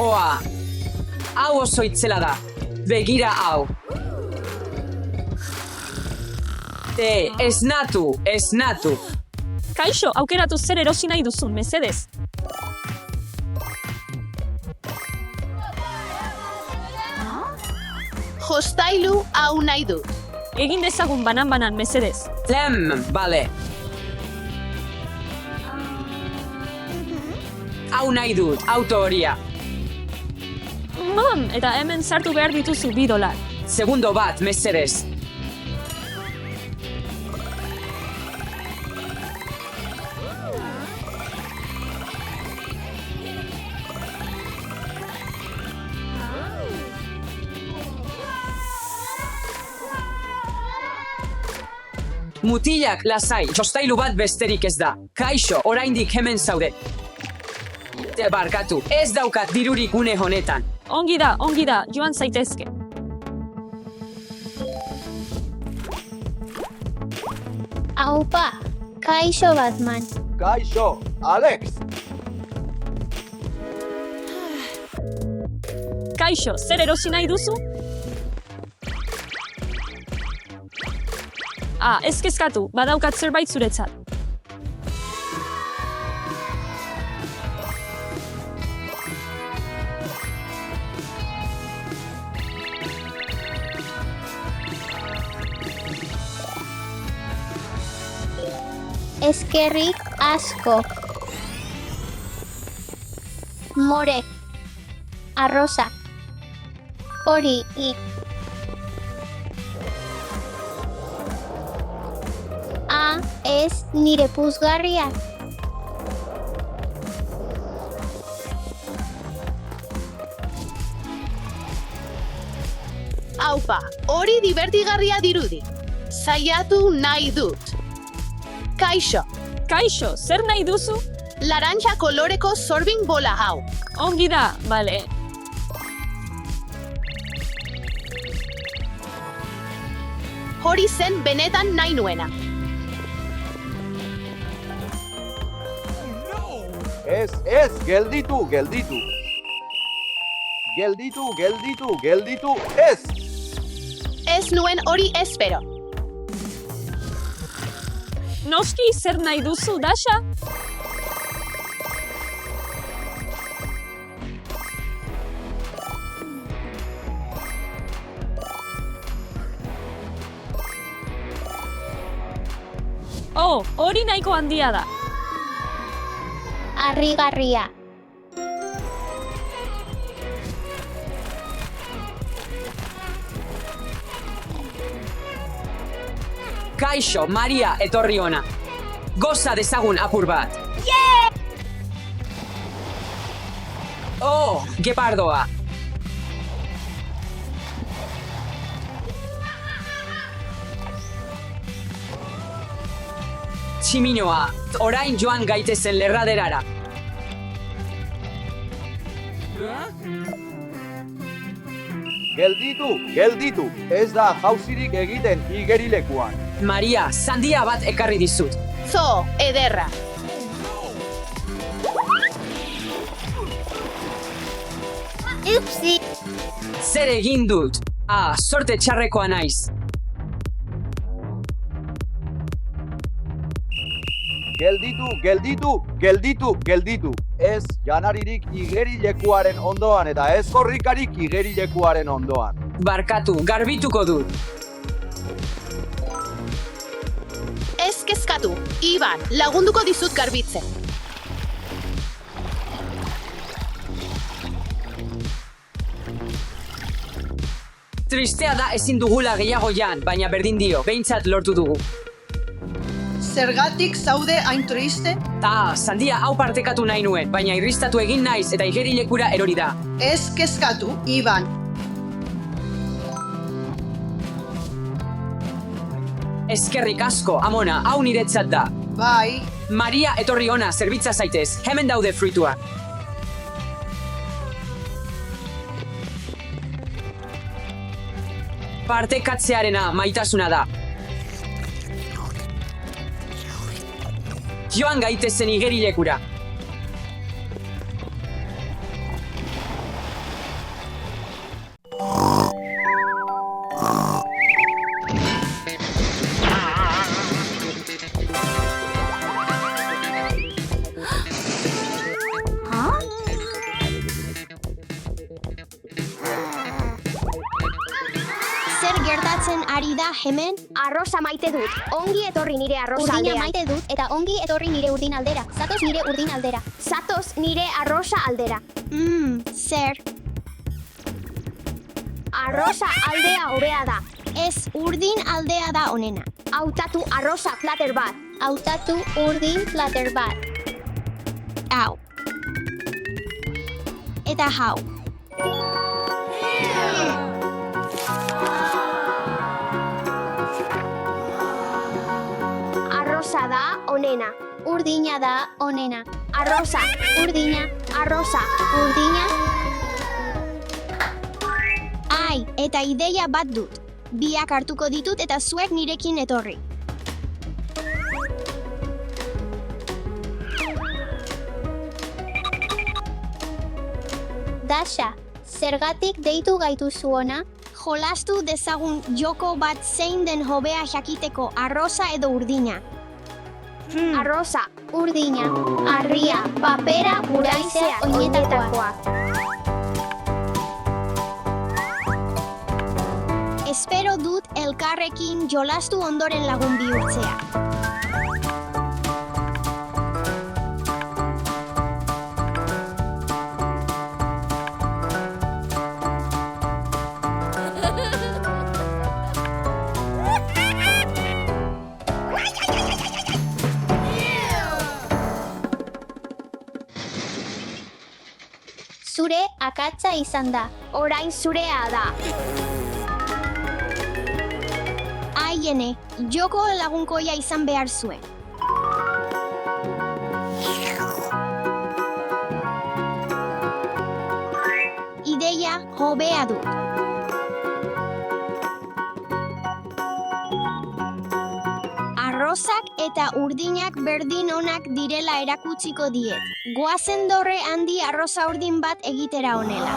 Oa, hau oso itzela da. Begira hau. Esnatu. Kaixo, aukeratu zer erosi nahi duzun, mesedez. Jostailu hau nahi dut. Egin dezagun banan, mesedez. Bale. Hau nahi dut, auto horia. Eta hemen sartu behar dituzu $2. Segundo bat, mesedez. Mutilak, lasai, jostailu bat besterik ez da. Kaixo, oraindik hemen zaude. Barkatu, ez daukat dirurik une honetan. Ongi da, joan zaitezke. Aupa, kaixo Batman. Kaixo, Alex! Kaixo, zer erosi nahi duzu? Ez kezkatu, badaukat zerbait zuretzat. Eskerrik asko. More. Arrosa. Hori. Ez nire puzgarria. Aupa, hori divertigarria dirudi. Saiatu nahi dut. Kaixo, Kaixo, zer nahi duzu? laranja koloreko sorbing bola hau. Ongi da, bale. Hori zen benetan nahi nuena. Ez, gelditu. Gelditu, ez! Ez nuen hori espero. Noski, zer nahi duzu, Dasha? Hori nahiko handia da. Harrigarria. Kaixo, Maria, etorri ona. Goza dezagun apur bat. Gepardoa. Tximinoa, orain joan gaitezen lerraderara. Gelditu. Ez da jauzirik egiten igerilekuan. Maria, sandia bat ekarri dizut. Zo, ederra. Upsi. Zer egin dut? Sorte txarrekoa naiz. Gelditu. Ez janaririk igerilekuaren ondoan eta ez korrikarik igerilekuaren ondoan. Barkatu, garbituko dut. Ez kezkatu. Iban, lagunduko dizut garbitzen. Tristea da ezin dugula gehiago jan, baina berdin dio, behintzat lortu dugu. Zergatik zaude hain triste? Sandia hau partekatu nahi nuen, baina irristatu egin naiz eta igerilekura erori da. Ez kezkatu, Iban. Eskerrik asko, amona, hau niretzat da. Bai, Maria, etorri ona, zerbitza zaitez, hemen daude fruituak. Partekatzearena maitasuna da. Joan gaitezen igerilekura. iruditzen ari da hemen? Arrosa maite dut. Ongi etorri nire arrosa Urdina aldean. maite dut eta ongi etorri nire urdin aldera. Zatoz nire urdin aldera. Zatoz nire arrosa aldera. Zer, Arrosa aldea hobea da. ez urdin aldea da onena. Hautatu arrosa plater bat. Hautatu urdin plater bat. Hau. Eta hau. Arrosa da onena. Urdina da onena. Arrosa. Urdina. Arrosa. Urdina. Ai, eta ideia bat dut. Biak hartuko ditut eta zuek nirekin etorri. Dasha, zergatik deitu gaituzu ona? Jolastu dezagun joko bat zein den hobea jakiteko arrosa edo urdina. Arrosa. Urdina. Arria. Papera. Uraizea. Oinetakoa. Espero dut elkarrekin jolastu ondoren lagun bihurtzea. Zure akatsa izan da. Orain zurea da. Aiene, joko lagunkoia izan behar zuen. Ideia hobea dut. Arrosak eta urdinak berdin onak direla erakutsiko diet. Goazen dorre handi arroza urdin bat egitera honela.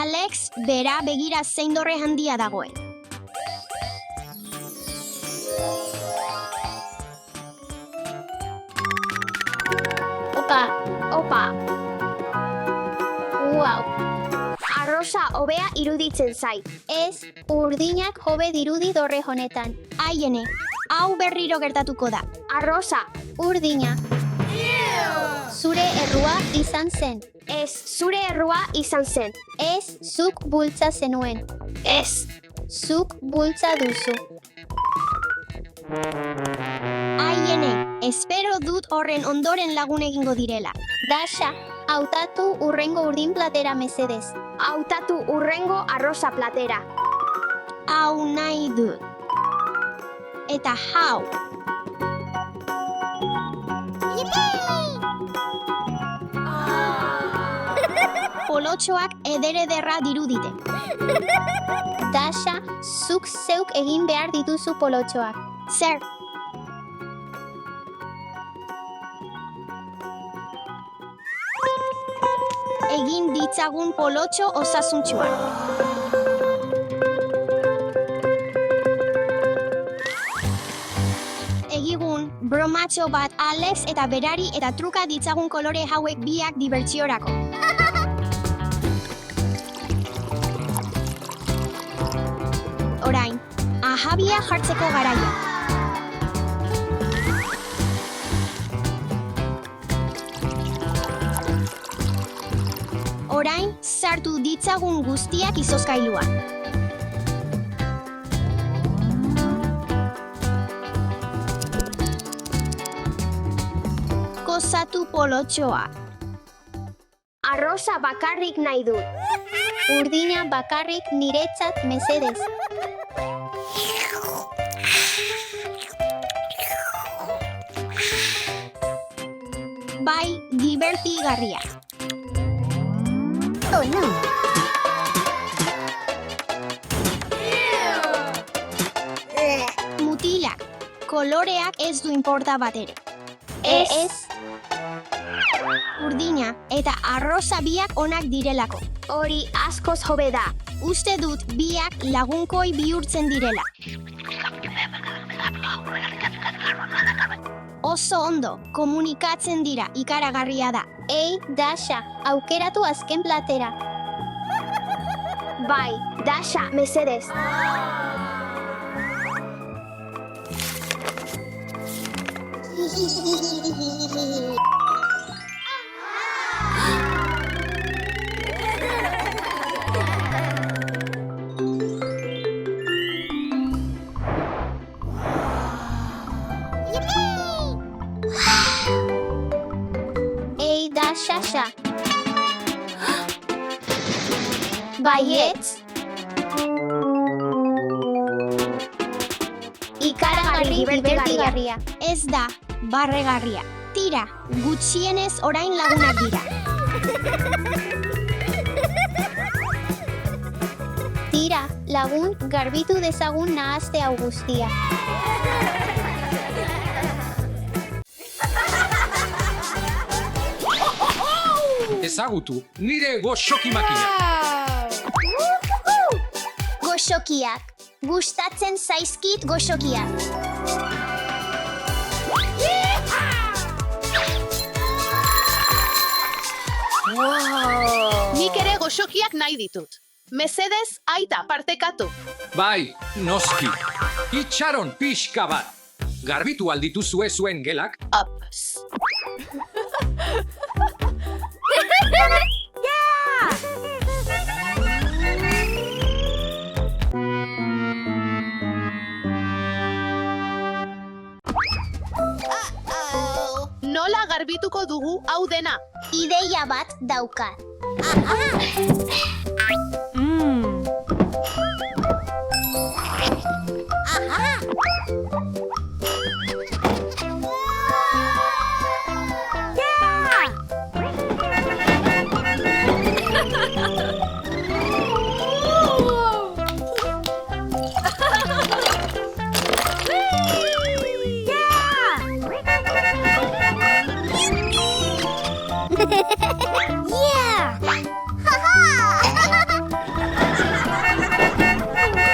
Alex, bera begira zein dorre handia dagoen. Opa. Opa. Wow. Arrosa hobea iruditzen zait. Ez, urdinak hobe dirudi dorre honetan. Aiene, hau berriro gertatuko da. Arrosa. Urdina. Zure errua izan zen. Ez, zure errua izan zen. Ez, zuk bultza zenuen. Ez. Zuk bultza duzu. Aiene, espero dut horren ondoren lagun egingo direla. Dasha, hautatu urrengo urdin platera mesedez. Hautatu urrengo arrosa platera. Hau nahi dut. Eta hau. Polotxoak ederra dirudite. Dasha, zuk zeuk egin behar dituzu polotxoak. Zer, egin ditzagun polotxo osasuntxua. Egigun, bromatxo bat Alex eta berari eta truka ditzagun kolore hauek biak dibertsiorako. Orain, ahabia jartzeko garaia. Orain, sartu ditzagun guztiak izozkailuan. Gozatu polotxoa. Arrosa bakarrik nahi dut. Urdina bakarrik niretzat mesedez. Bai, divertigarria. Oh no. Mutilak, koloreak ez du inporta bat ere. Ez. Urdina eta arroza biak onak direlako. Hori askoz hobe da. Uste dut biak lagunkoi bihurtzen direla. Oso ondo, komunikatzen dira, ikaragarria da. Ei, Dasha, aukeratu azken platera. Bai, Dasha, mesedez. Ei, Dasha. Baietz? Ikaragarri divertigarria. Ez da, barregarria. Tira, gutxienez orain lagunak dira. Tira, lagun, garbitu dezagun nahazte hau guztia. Ezagutu, nire goxoki makina. Goxokiak. Gustatzen zaizkit goxokiak. Nik ere goxokiak nahi ditut. Mesedez, aita partekatu. Bai, noski. Itxaron pixka bat. Garbitu aldituzue zuen gelak? Ups. Nola garbituko dugu hau dena? Ideia bat daukat.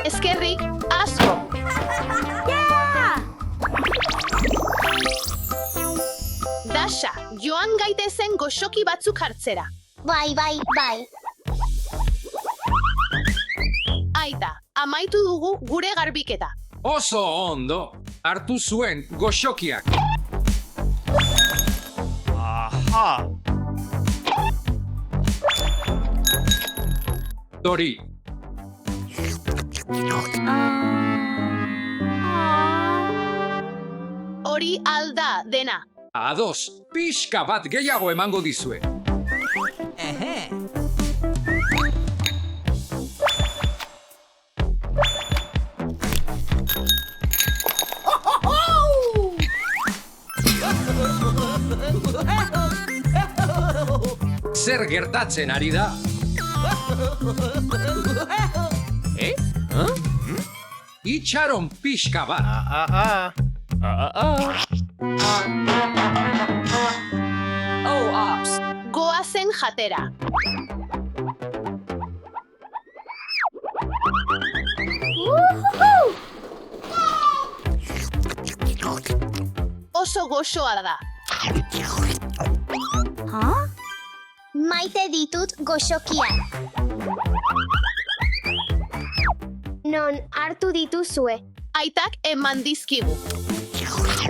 Eskerrik, asko. Dasha, joan gaitezen goxoki batzuk hartzera. Bai. Aita, amaitu dugu gure garbiketa. Oso ondo. Hartu zuen goxokiak. Aha! Dori, Hori alda dena. ados, pixka bat gehiago emango dizue. Zer gertatzen ari da? Itxaron pixka bat. Oh, ops. Goazen jatera. Oso goxoa da. Maite ditut goxokiak. Non hartu dituzue. Aitak eman dizkigu.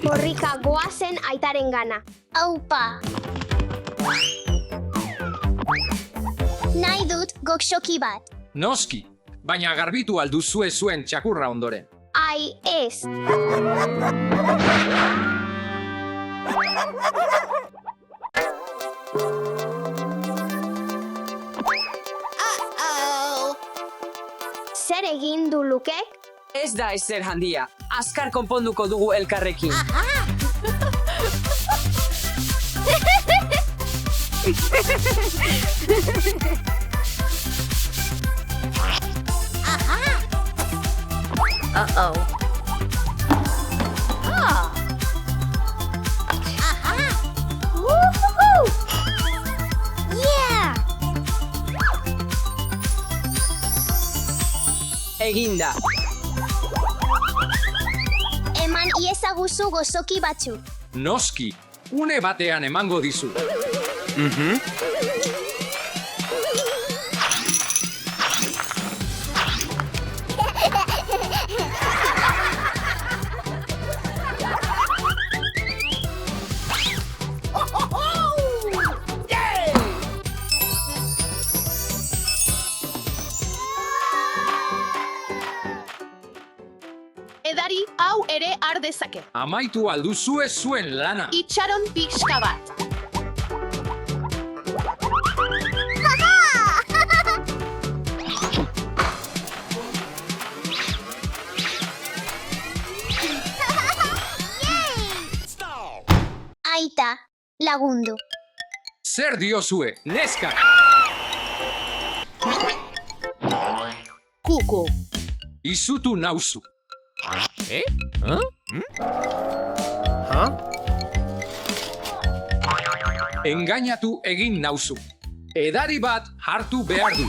Korrika goazen aitaren gana. Aupa. Nahi dut goxoki bat. Noski, baina garbitu alduzue zuen txakurra ondoren. Ai, ez. Zer egin du Lukek? Ez da ezer handia. Azkar konponduko dugu elkarrekin. Eginda. Eman iezaguzu gozoki batzuk. Noski, une batean emango dizu. Edari hau ere har dezake. Amaitu alduzue zuen lana. Itxaron pixka bat. Aita, lagundu. Zer diozue, neskak? Kuku. Izutu nauzu. Engainatu egin nauzu. Edari bat hartu behar du.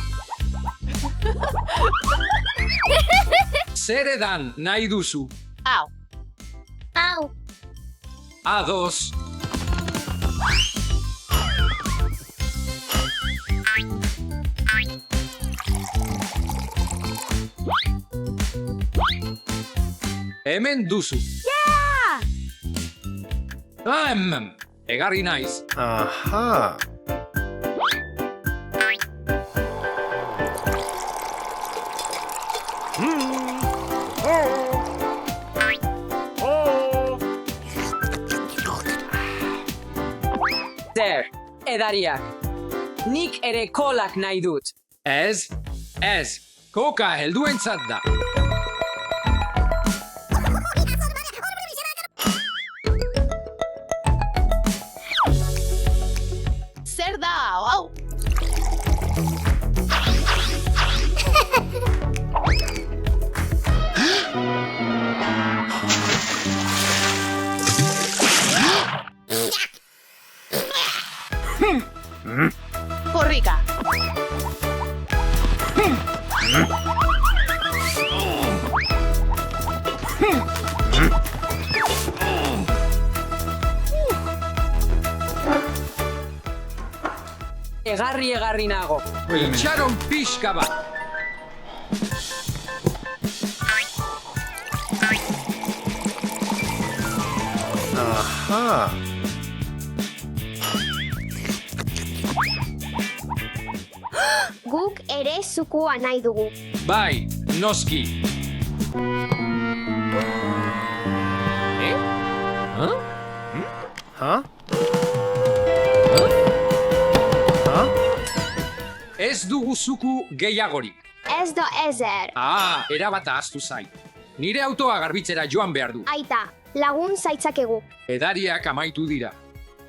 Zer edan nahi duzu? Hau. Au, Ados. Hemen duzu. Egarri naiz. Aha. Zer, edariak. Nik ere kolak nahi dut. Ez, koka helduentzat da. Zer da hau? Korrika. Egarri nago. Itxaron pixka bat. Aha. Guk ere zukua nahi dugu. Bai, noski. Ha? Ez dugu zuku gehiagorik. Ez do ezer. Erabata ahaztu zait. Nire autoa garbitzera joan behar du. Aita, lagun zaitzakegu. Edariak amaitu dira.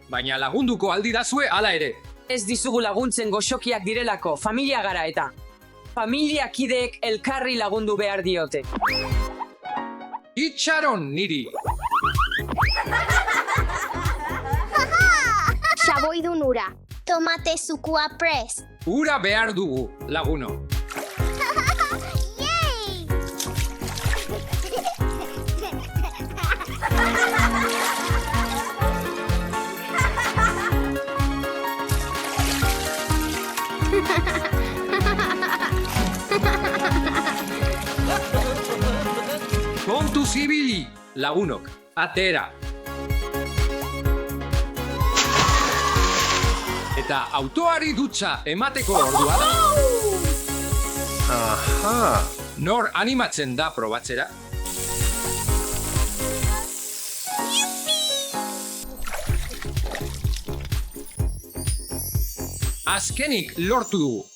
Baina lagunduko aldi dazue hala ere. Ez dizugu laguntzen goxokiak direlako, familia gara eta. Familiakideek elkarri lagundu behar diote. Itxaron niri. Xaboidun ura. tomate zukua prest. Ura behar dugu, laguno. Kontu zibili, lagunok, atera. Eta autoari dutxa emateko ordua da. Aha. Nor animatzen da probatzera? Azkenik lortu dugu.